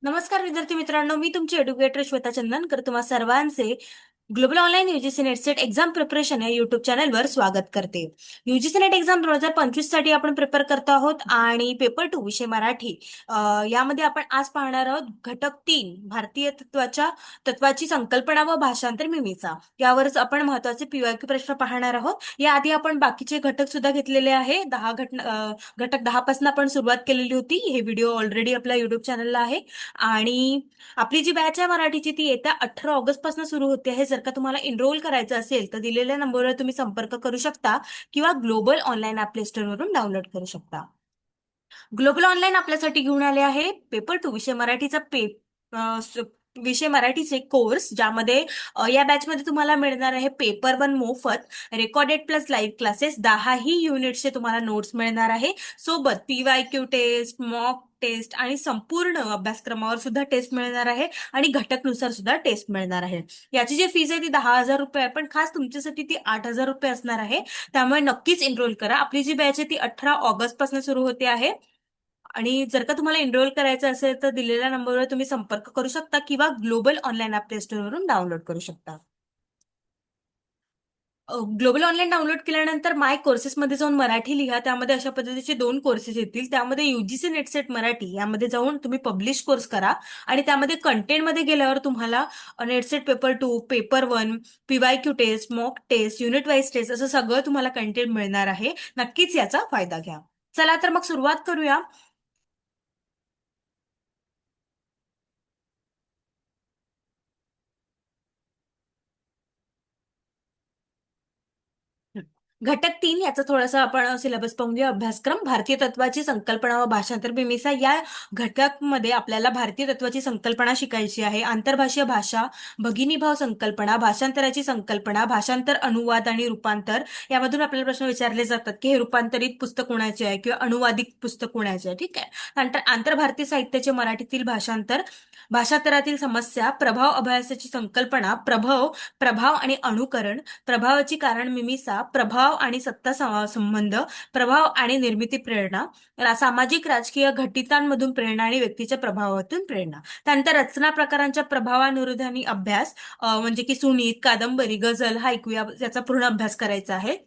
नमस्कार विद्यार्थी मित्रांनो, मी तुमची एड्युकेटर श्वेता चंदनकर तुम्हा सर्वांचे global online UGC net set exam preparation या युट्यूब चॅनलवर स्वागत करते. यूजीसी नेट एक्झाम 2025 साठी आपण प्रिपेअर करतो आहोत आणि पेपर 2 विषय मराठी यामध्ये आपण आज पाहणार आहोत घटक 3 भारतीय तत्वाची संकल्पना व भाषांतर मिमीचा. यावरच आपण महत्वाचे पीवायक्यू प्रश्न पाहणार आहोत. याआधी आपण बाकीचे घटक सुद्धा घेतलेले आहे. घटक 10 पासून आपण सुरुवात केलेली होती. हे व्हिडिओ ऑलरेडी आपल्या युट्यूब चॅनलला आहे आणि आपली जी बॅच आहे मराठीची ती येत्या 18 ऑगस्ट पासून सुरू होते आहे. जर का तुम्हाला एनरोल करायचं असेल तर दिलेल्या नंबरवर तुम्ही संपर्क करू शकता किंवा ग्लोबल ऑनलाईन ॲप प्ले स्टोअरवरून डाउनलोड करू शकता. ग्लोबल ऑनलाईन आपल्यासाठी घेऊन आले आहे पेपर 2 विषय मराठीचा विषय मराठीचे कोर्स, ज्यामध्ये या बॅचमध्ये तुम्हाला मिळणार आहे पेपर 1 मोफत, रेकॉर्डेड प्लस लाईव्ह क्लासेस, 10ही युनिट्सचे तुम्हाला नोट्स मिळणार आहे. सोबत पीवायक्यू टेस्ट, मॉक टेस्ट आणि संपूर्ण अभ्यासक्रमावर सुद्धा टेस्ट मिळणार आहे आणि घटकनुसार सुद्धा टेस्ट मिळणार आहे. याची जी फीज आहे ती 10,000 रुपये आहे, पण खास तुमच्यासाठी ती 8,000 रुपये असणार आहे. त्यामुळे नक्कीच एनरोल करा. आपली जी बॅच आहे ती 18 ऑगस्ट पासून सुरू होते आहे आणि जर का तुम्हाला एनरोल करायचं असेल तर दिलेल्या नंबरवर तुम्ही संपर्क करू शकता किंवा ग्लोबल ऑनलाईन ॲप प्ले स्टोअरवरून डाउनलोड करू शकता. ग्लोबल ऑनलाईन डाउनलोड केल्यानंतर माय कोर्सेसमध्ये जाऊन मराठी लिहा. त्यामध्ये अशा पद्धतीचे 2 कोर्सेस येतील. त्यामध्ये यूजीसी नेटसेट मराठी यामध्ये जाऊन तुम्ही पब्लिश कोर्स करा आणि त्यामध्ये कंटेंटमध्ये गेल्यावर तुम्हाला NET SET paper 2, paper 1, PYQ test, mock test, unit wise test असं सगळं तुम्हाला कंटेंट मिळणार आहे. नक्कीच याचा फायदा घ्या. चला तर मग सुरुवात करूया. घटक 3 याचा थोडासा आपण सिलेबस पाहूया. अभ्यासक्रम भारतीय तत्वाची संकल्पना व भाषांतर बिमिसा या घटकमध्ये आपल्याला भारतीय तत्वाची संकल्पना शिकायची आहे. आंतरभाषीय भाषा, भगिनीभाव संकल्पना, भाषांतराची संकल्पना, भाषांतर, अनुवाद आणि रूपांतर. यामधून आपल्याला प्रश्न विचारले जातात की हे रूपांतरित पुस्तक कोणाचे आहे किंवा अनुवादित पुस्तक कोणाचे आहे. ठीक आहे. नंतर आंतरभारतीय साहित्याचे मराठीतील भाषांतर, भाषांतरातील समस्या, प्रभाव अभ्यासाची संकल्पना, प्रभाव आणि अनुकरण, प्रभावाची कारण मीमांसा, प्रभाव आणि सत्ता संबंध, प्रभाव आणि निर्मिती प्रेरणा, सामाजिक राजकीय घटितांमधून प्रेरणा आणि व्यक्तीच्या प्रभावातून प्रेरणा. त्यानंतर रचना प्रकारांच्या प्रभावानुरोधानी अभ्यास, म्हणजे की सुनीत, कादंबरी, गझल, हायकू याचा पूर्ण अभ्यास करायचा आहे.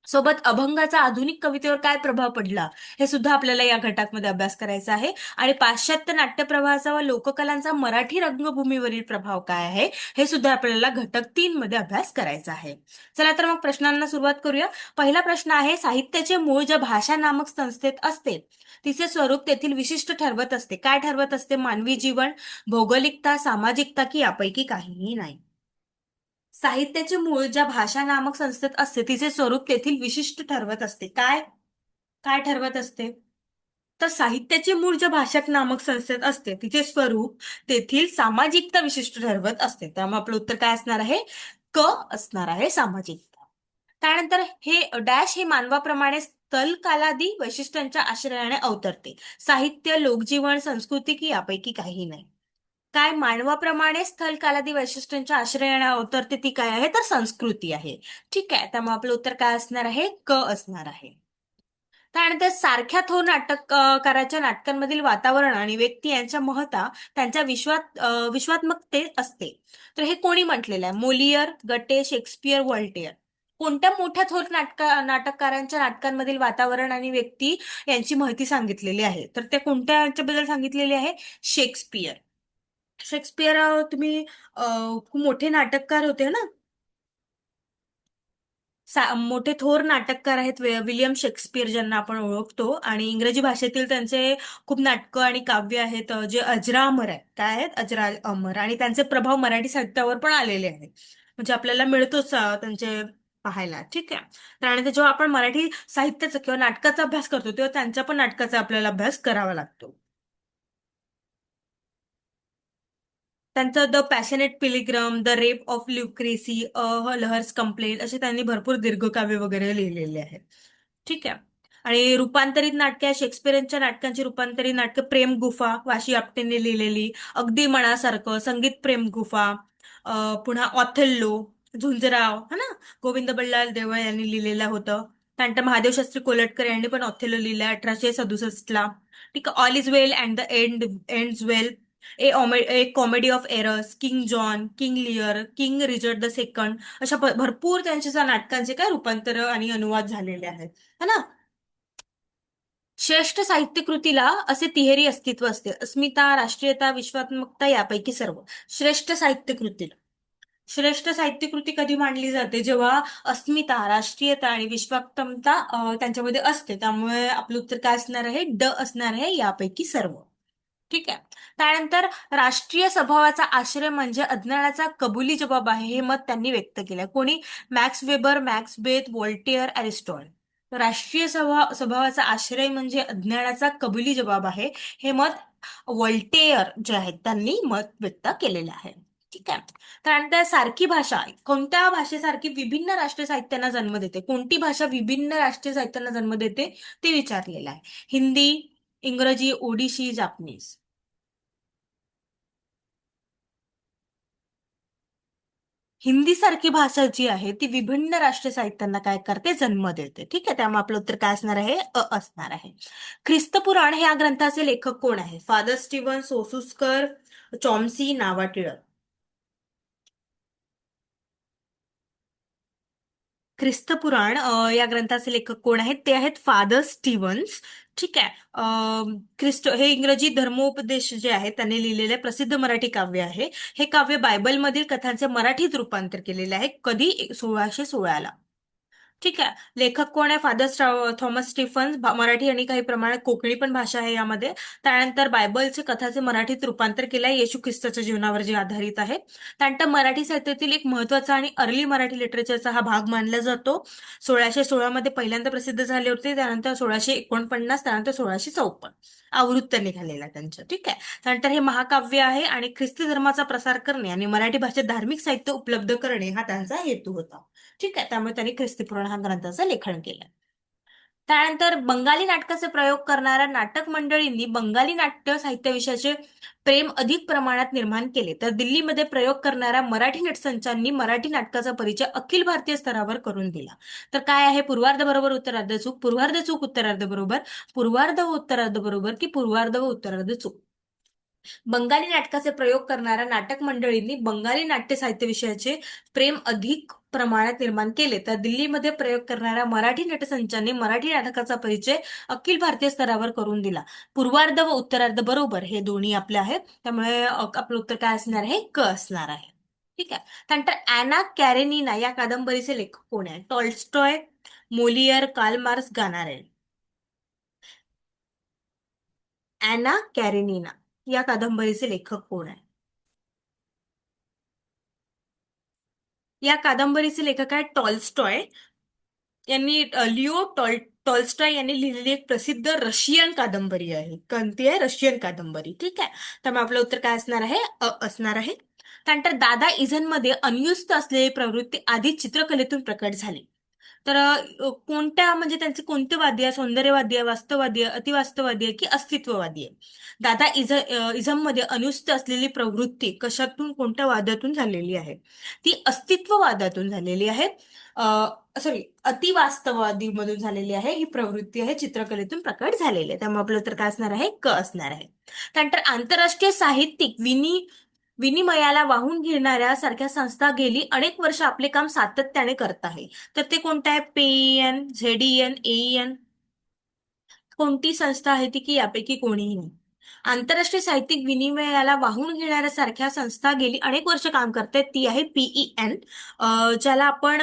सोबत अभंगाचा आधुनिक कवितेवर काय प्रभाव पडला हे सुद्धा आपल्याला या घटकामध्ये अभ्यास करायचा आहे. आणि पाश्चात्य नाट्यप्रवाहाचा व लोककलांचा मराठी रंगभूमीवरील प्रभाव काय आहे हे सुद्धा आपल्याला घटक 3 मध्ये अभ्यास करायचा आहे. चला तर मग प्रश्नांना सुरुवात करूया. पहिला प्रश्न आहे, साहित्याचे मूळ ज्या भाषा नामक संस्थेत असते तिचे स्वरूप तेथील विशिष्ट ठरवत असते. काय ठरवत असते? मानवी जीवन, भौगोलिकता, सामाजिकता की यापैकी काहीही नाही. साहित्याचे मूळ ज्या भाषा नामक संस्थेत असते तिचे स्वरूप तेथील विशिष्ट ठरवत असते. काय काय ठरवत असते? तर साहित्याचे मूळ ज्या भाषक नामक संस्थेत असते तिचे स्वरूप तेथील सामाजिकता विशिष्ट ठरवत असते. त्यामुळे आपलं उत्तर काय असणार आहे? क असणार आहे, सामाजिकता. त्यानंतर हे डॅश हे मानवाप्रमाणे स्थल कालादी वैशिष्ट्यांच्या आश्रयाने अवतरते. साहित्य, लोकजीवन, संस्कृती की यापैकी काही नाही. काय मानवाप्रमाणे स्थल कालादी वैशिष्ट्यांच्या आश्रयाने अवतरते ती काय आहे? तर संस्कृती आहे. ठीक आहे. त्यामुळे आपलं उत्तर काय असणार आहे? क असणार आहे. त्यानंतर सारख्या थोर नाटककाराच्या नाटकांमधील वातावरण आणि व्यक्ती यांच्या महत्ता त्यांच्या विश्वात्मकते असते. तर हे कोणी म्हटलेलं आहे? Moliere, Goethe, Shakespeare, Voltaire. कोणत्या मोठ्या थोर नाटककारांच्या नाटकांमधील वातावरण आणि व्यक्ती यांची महती सांगितलेली आहे? तर त्या कोणत्या यांच्याबद्दल सांगितलेली आहे? शेक्सपियर. शेक्सपियर तुम्ही खूप मोठे नाटककार होते ना. मोठे थोर नाटककार आहेत विलियम शेक्सपियर, ज्यांना आपण ओळखतो. आणि इंग्रजी भाषेतील त्यांचे खूप नाटकं आणि काव्य आहेत जे अजरामर आहेत. काय आहेत? अजरामर. आणि त्यांचे प्रभाव मराठी साहित्यावर पण आलेले आहेत. म्हणजे आपल्याला मिळतोच त्यांचे पाहायला. ठीक आहे. त्यानंतर जेव्हा आपण मराठी साहित्याचा किंवा नाटकाचा अभ्यास करतो तेव्हा त्यांच्या पण नाटकाचा आपल्याला अभ्यास करावा लागतो. त्यांचं the passionate pilgrim, the rape of Lucrece, lover's complaint असे त्यांनी भरपूर दीर्घकाव्य वगैरे लिहिलेले आहेत. ठीक आहे. आणि रूपांतरित नाटके, शेक्सपियरच्या नाटकांची रूपांतरित नाटकं, प्रेम गुफा वाशी आपटेंनी लिहिलेली, अगदी मनासारखं, संगीत प्रेम गुफा, पुन्हा ऑथेल्लो, झुंजराव है ना, गोविंद बल्लाळ देवळ यांनी लिहिलेलं होतं. त्यानंतर महादेव शास्त्री कोलटकर यांनी पण ऑथेल्लो लिहिलाय 1867 ला. ठीक आहे. All is well and the end ends well, A comedy of errors, king John, king Lear, king Richard the second, अशा भरपूर त्यांच्या नाटकांचे काय रूपांतर आणि अनुवाद झालेले आहेत, है ना. श्रेष्ठ साहित्य कृतीला असे तिहेरी अस्तित्व असते: अस्मिता, राष्ट्रीयता, विश्वात्मकता, यापैकी सर्व. श्रेष्ठ साहित्य कृतीला श्रेष्ठ साहित्य कृती कधी मांडली जाते? जेव्हा अस्मिता, राष्ट्रीयता आणि विश्वात्मकता त्यांच्यामध्ये असते. त्यामुळे आपलं उत्तर काय असणार आहे? ड असणार आहे, यापैकी सर्व. ठीक आहे. त्यानंतर राष्ट्रीय स्वभावाचा आश्रय म्हणजे अज्ञानाचा कबुली जबाब आहे, हे मत त्यांनी व्यक्त केलं. कोणी? Max Weber, Max Beth, Voltaire, Aristotle. राष्ट्रीय स्वभावाचा आश्रय म्हणजे अज्ञानाचा कबुली जबाब आहे, हे मत व्होल्टेअर जे आहेत त्यांनी मत व्यक्त केलेलं आहे. ठीक आहे. त्यानंतर सारखी भाषा कोणत्या भाषेसारखी विभिन्न राष्ट्रीय साहित्यांना जन्म देते? कोणती भाषा विभिन्न राष्ट्रीय साहित्यांना जन्म देते ते विचारलेलं आहे. हिंदी, इंग्रजी, ओडिशी, जापनीज. हिंदी सारखी भाषा जी आहे ती विभिन्न राष्ट्रीय साहित्यांना काय करते? जन्म देते. ठीक आहे. त्यामुळे आपलं उत्तर काय असणार आहे? असणार आहे. ख्रिस्तपुराण हे या ग्रंथाचे लेखक कोण आहे? फादर स्टीवन, सोसुस्कर, चॉम्सी, नावाटिळक. ख्रिस्तपुराण या ग्रंथाचे लेखक कोण आहेत? ते आहेत फादर स्टीव्हन्स. ठीक आहे. हे इंग्रजी धर्मोपदेश जे आहे त्यांनी लिहिलेले प्रसिद्ध मराठी काव्य आहे. हे काव्य बायबलमधील कथांचे मराठीत रूपांतर केलेले आहे. कधी? 1616ला. ठीक आहे. लेखक कोण आहे? Father Thomas Stephen's. मराठी आणि काही प्रमाणात कोकणी पण भाषा आहे यामध्ये. त्यानंतर बायबलचे कथाचे मराठीत रूपांतर केलं आहे, येशू ख्रिस्ताच्या जीवनावर जे आधारित आहे. त्यानंतर मराठी साहित्यातील एक महत्वाचा आणि अर्ली मराठी लिटरेचरचा हा भाग मानला जातो. 1616 मध्ये पहिल्यांदा प्रसिद्ध झाले होते. त्यानंतर 1649, त्यानंतर 1654 आवृत्त निघालेला त्यांचं. ठीक आहे. त्यानंतर हे महाकाव्य आहे आणि ख्रिस्ती धर्माचा प्रसार करणे आणि मराठी भाषेत धार्मिक साहित्य उपलब्ध करणे हा त्यांचा हेतू होता. ठीक आहे. त्यामुळे त्यांनी ख्रिस्ती पुराण हा ग्रंथाचं लेखन केलं. त्यानंतर बंगाली नाटकाचे प्रयोग करणाऱ्या नाटक मंडळींनी बंगाली नाट्य साहित्य विषयाचे प्रेम अधिक प्रमाणात निर्माण केले. तर दिल्लीमध्ये प्रयोग करणाऱ्या मराठी नटसंचांनी मराठी नाटकाचा परिचय अखिल भारतीय स्तरावर करून दिला. तर काय आहे? पूर्वार्ध बरोबर, उत्तरार्ध चूक, पूर्वार्ध चूक, उत्तरार्ध बरोबर, पूर्वार्ध व उत्तरार्ध बरोबर की पूर्वार्ध व उत्तरार्ध चूक? बंगाली नाटकाचे प्रयोग करणाऱ्या नाटक मंडळींनी बंगाली नाट्य साहित्य विषयाचे प्रेम अधिक प्रमाणात निर्माण केले. तर दिल्लीमध्ये प्रयोग करणाऱ्या मराठी नटसंचांनी मराठी नाटकाचा परिचय अखिल भारतीय स्तरावर करून दिला. पूर्वार्ध व उत्तरार्ध बरोबर हे दोन्ही आपले आहेत. त्यामुळे आपलं उत्तर काय असणार आहे? क असणार आहे. ठीक आहे. त्यानंतर अॅना कॅरेनिना या कादंबरीचे लेखक कोण आहे? टॉल्स्टॉय, मोलियर, कार्ल मार्क्स, गानारे. अॅना कॅरेनिना या कादंबरीचे लेखक कोण आहे? या कादंबरीचे लेखक आहेत टॉल्स्टॉय यांनी. टॉल्स्टॉय यांनी लिहिलेली एक प्रसिद्ध रशियन कादंबरी आहे. कोणती आहे? रशियन कादंबरी. ठीक आहे. त्यामुळे आपलं उत्तर काय असणार आहे? असणार आहे. त्यानंतर दादा इझनमध्ये अनयुक्त असलेली प्रवृत्ती आधी चित्रकलेतून प्रकट झाली. तर कोणत्या म्हणजे त्यांचे कोणते वाद्य आहे? सौंदर्यवादी आहे, वास्तववादी आहे, अतिवास्तववादी आहे की अस्तित्ववादी आहे? दादा इझममध्ये अनुस्थ असलेली प्रवृत्ती कशातून, कोणत्या वादातून झालेली आहे? ती अस्तित्ववादातून झालेली आहे. सॉरी, अतिवास्तववादी मधून झालेली आहे ही प्रवृत्ती आहे, चित्रकलेतून प्रकट झालेली आहे. त्यामुळे आपलं तर काय असणार आहे? क असणार आहे. त्यानंतर आंतरराष्ट्रीय साहित्यिक विनिमयाला वाहून घेणाऱ्या सारख्या संस्था गेली अनेक वर्ष आपले काम सातत्याने करत आहे. तर ते कोणतं आहे? पेईएन, झेडईएन, एईएन. कोणती संस्था आहे ती की यापैकी कोणीही नाही? आंतरराष्ट्रीय साहित्यिक विनिमयाला वाहून घेणाऱ्या सारख्या संस्था गेली अनेक वर्ष काम करते, ती आहे पीईएन. ज्याला आपण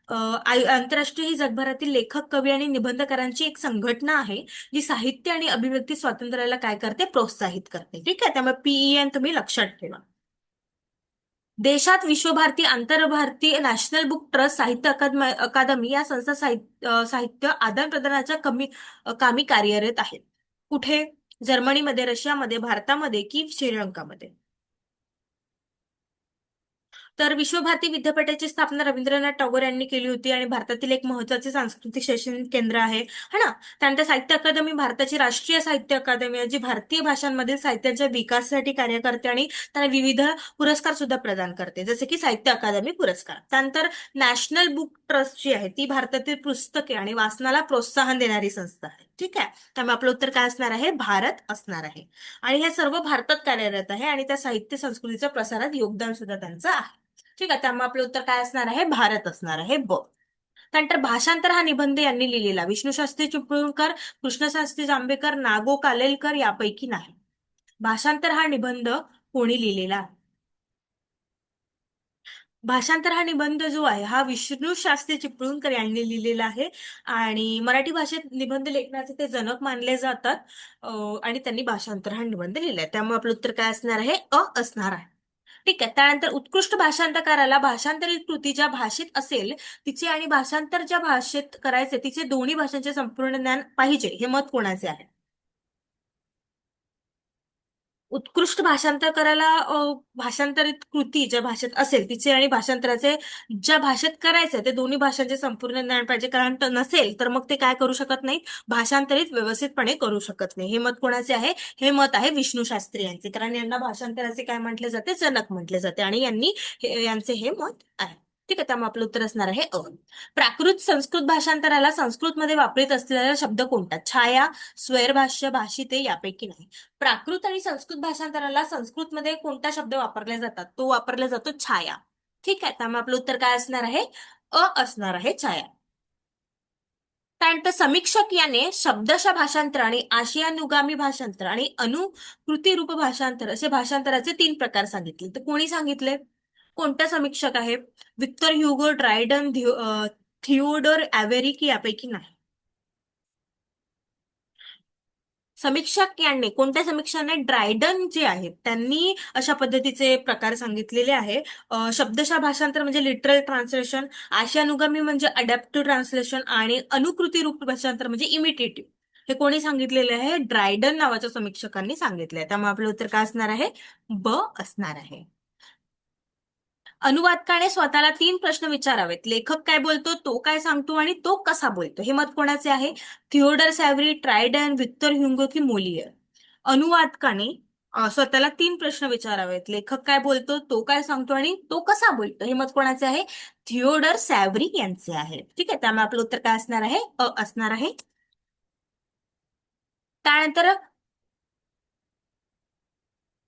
आंतरराष्ट्रीय ही जगभरातील लेखक, कवी आणि निबंधकारांची एक संघटना आहे जी साहित्य आणि अभिव्यक्ती स्वातंत्र्याला काय करते? प्रोत्साहित करते. ठीक आहे. त्यामुळे पीईएन तुम्ही लक्षात ठेवा. देशात विश्वभारती, आंतरभारतीय, नॅशनल बुक ट्रस्ट, साहित्य अकादमी या संस्था साहित्य आदान-प्रदानाच्या कामी कार्यरत आहेत. कुठे? जर्मनीमध्ये, रशियामध्ये, भारतामध्ये की श्रीलंकामध्ये? तर विश्वभारती विद्यापीठाची स्थापना रवींद्रनाथ टागोर यांनी केली होती आणि भारतातील एक महत्वाचे सांस्कृतिक शैक्षणिक केंद्र आहे, है ना. त्यानंतर साहित्य अकादमी भारताची राष्ट्रीय साहित्य अकादमी आहे, जी भारतीय भाषांमधील साहित्याच्या विकासासाठी कार्य करते आणि त्यांना विविध पुरस्कार सुद्धा प्रदान करते, जसे की साहित्य अकादमी पुरस्कार. त्यानंतर नॅशनल बुक ट्रस्ट जी आहे ती भारतातील पुस्तके आणि वाचनाला प्रोत्साहन देणारी संस्था आहे. ठीक आहे. त्यामुळे आपलं उत्तर काय असणार आहे? भारत असणार आहे. आणि हे सर्व भारतात कार्यरत आहे आणि त्या साहित्य संस्कृतीच्या प्रसारात योगदान सुद्धा त्यांचं आहे. ठीक आहे. त्यामुळे आपलं उत्तर काय असणार आहे? भारत असणार आहे. त्यानंतर भाषांतर हा निबंध यांनी लिहिलेला विष्णू शास्त्री चिपळूणकर, कृष्णशास्त्री जांभेकर, नागो कालेलकर यापैकी नाही. भाषांतर हा निबंध कोणी लिहिलेला आहे? भाषांतर हा निबंध जो आहे हा विष्णू शास्त्री चिपळूणकर यांनी लिहिलेला आहे. आणि मराठी भाषेत निबंध लेखनाचे ते जनक मानले जातात. आणि त्यांनी भाषांतर हा निबंध लिहिलाय. त्यामुळे आपलं उत्तर काय असणार आहे? असणार आहे. ठीक आहे. त्यानंतर उत्कृष्ट भाषांतरकाराला भाषांतरित कृती ज्या भाषेत असेल तिचे आणि भाषांतर ज्या भाषेत करायचे तिचे दोन्ही भाषांचे संपूर्ण ज्ञान पाहिजे हे मत कोणाचे आहे? उत्कृष्ट भाषांतर करायला भाषांतरित कृती ज्या भाषेत असेल तिचे आणि भाषांतराचे ज्या भाषेत करायचे ते दोन्ही भाषांचे संपूर्ण ज्ञान पाहिजे. कारण नसेल तर मग ते काय करू शकत नाहीत? भाषांतरित व्यवस्थितपणे करू शकत नाही. हे मत कोणाचे आहे? हे मत आहे विष्णू शास्त्री यांचे. कारण यांना भाषांतराचे काय म्हटले जाते? जनक म्हटले जाते आणि यांचे हे मत आहे. ठीक आहे. त्यामुळे आपलं उत्तर असणार आहे प्राकृत संस्कृत भाषांतराला संस्कृतमध्ये वापरीत असलेला शब्द कोणता? छाया, स्वैरभाष्य, भाषिते यापैकी नाही. प्राकृत आणि संस्कृत भाषांतराला संस्कृतमध्ये कोणता शब्द वापरले जातात? तो वापरला जातो छाया. ठीक आहे. त्यामुळे आपलं उत्तर काय असणार आहे? असणार आहे छाया. त्यानंतर समीक्षक याने शब्दशः भाषांतर आणि आशयानुगामी भाषांतर आणि अनुकृतीरूप भाषांतर असे भाषांतराचे 3 प्रकार सांगितले. तर कोणी सांगितले? कोणता समीक्षक आहे? विक्टर ह्युगो, ड्रायडन, थिओडोर ॲव्हेरिक यापैकी नाही. समीक्षक यांनी कोणत्या समीक्षाने? ड्रायडन जे आहेत त्यांनी अशा पद्धतीचे प्रकार सांगितलेले आहे. शब्दशः भाषांतर म्हणजे लिटरल ट्रान्सलेशन, आशयानुगामी म्हणजे अडॅप्टिव्ह ट्रान्सलेशन आणि अनुकृती रूप भाषांतर म्हणजे इमिटेटिव्ह. हे कोणी सांगितलेले आहे? ड्रायडन नावाच्या समीक्षकांनी सांगितले आहे. त्यामुळे आपलं उत्तर काय असणार आहे? असणार आहे. अनुवादकाने स्वतःला 3 प्रश्न विचारावेत. लेखक काय बोलतो, तो काय सांगतो आणि तो कसा बोलतो. हे मत कोणाचे आहे? थिओडर सॅव्हरी, ट्रायडन, विक्टर ह्युगो की मोलियर. अनुवादकाने स्वतःला 3 प्रश्न विचारावेत. लेखक काय बोलतो, तो काय सांगतो आणि तो कसा बोलतो. हे मत कोणाचे आहे? थिओडर सॅव्हरी यांचे आहे. ठीक आहे. त्यामुळे आपलं उत्तर काय असणार आहे? असणार आहे. त्यानंतर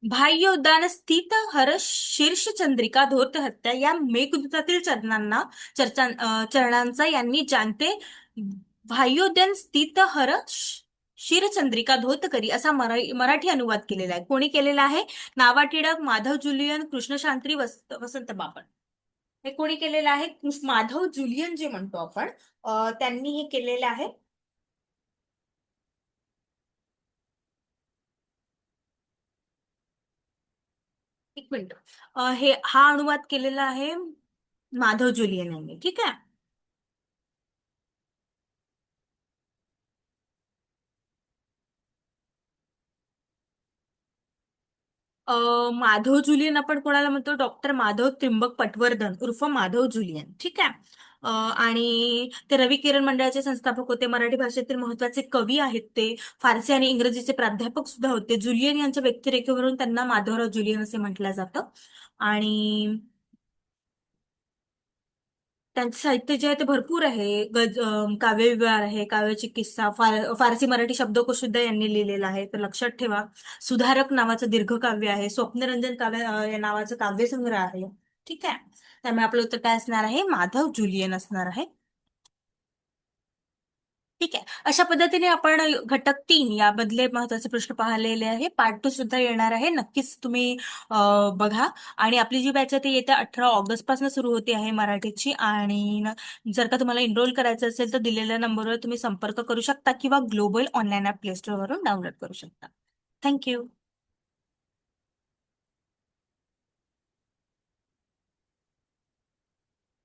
बाह्योद्यान स्थित हर शीर्ष चंद्रिका धोत हत्या या मेघदूतातील चरणांचा यांनी जाणते बाह्योद्यान स्थित हर शिरचंद्रिका धोत करी असा मराठी अनुवाद केलेला आहे. कोणी केलेला आहे? नावा टिळक, माधव जुलियन, कृष्णशास्त्री, वसंत बापट. हे कोणी केलेलं आहे? माधव जुलियन जे म्हणतो आपण त्यांनी हे केलेलं आहे. एक मिनिट. हा अनुवाद केलेला आहे माधव जुलियन यांनी. ठीक आहे. माधव जुलियन आपण कोणाला म्हणतो? डॉक्टर माधव त्रिंबक पटवर्धन उर्फ माधव जुलियन. ठीक आहे. आणि ते रवी किरण मंडळाचे संस्थापक होते. मराठी भाषेतील महत्वाचे कवी आहेत ते. फारसी आणि इंग्रजीचे प्राध्यापक सुद्धा होते. जुलियन यांच्या व्यक्तिरेखेवरून त्यांना माधवराव जुलियन असे म्हटलं जातं. आणि त्यांचे साहित्य जे आहे ते भरपूर आहे. काव्यविहार आहे, काव्यचिकित्सा, फारसी मराठी शब्दकोश सुद्धा यांनी लिहिलेला आहे. तर लक्षात ठेवा. सुधारक नावाचं दीर्घकाव्य आहे. स्वप्नरंजन काव्य या नावाचं काव्यसंग्रह आहे. ठीक आहे. त्यामुळे आपलं उत्तर काय असणार आहे? माधव जुलियन असणार आहे. ठीक आहे. अशा पद्धतीने आपण घटक 3 यामधले महत्वाचे प्रश्न पाहिलेले आहे. पार्ट 2 सुद्धा येणार आहे. नक्कीच तुम्ही बघा. आणि आपली जी बॅच आहे ती येत्या 18 ऑगस्ट पासून सुरू होते आहे मराठीची. आणि जर का तुम्हाला एनरोल करायचं असेल तर दिलेल्या नंबरवर तुम्ही संपर्क करू शकता किंवा ग्लोबल ऑनलाईन ऍप प्ले स्टोअरवरून डाउनलोड करू शकता. थँक्यू.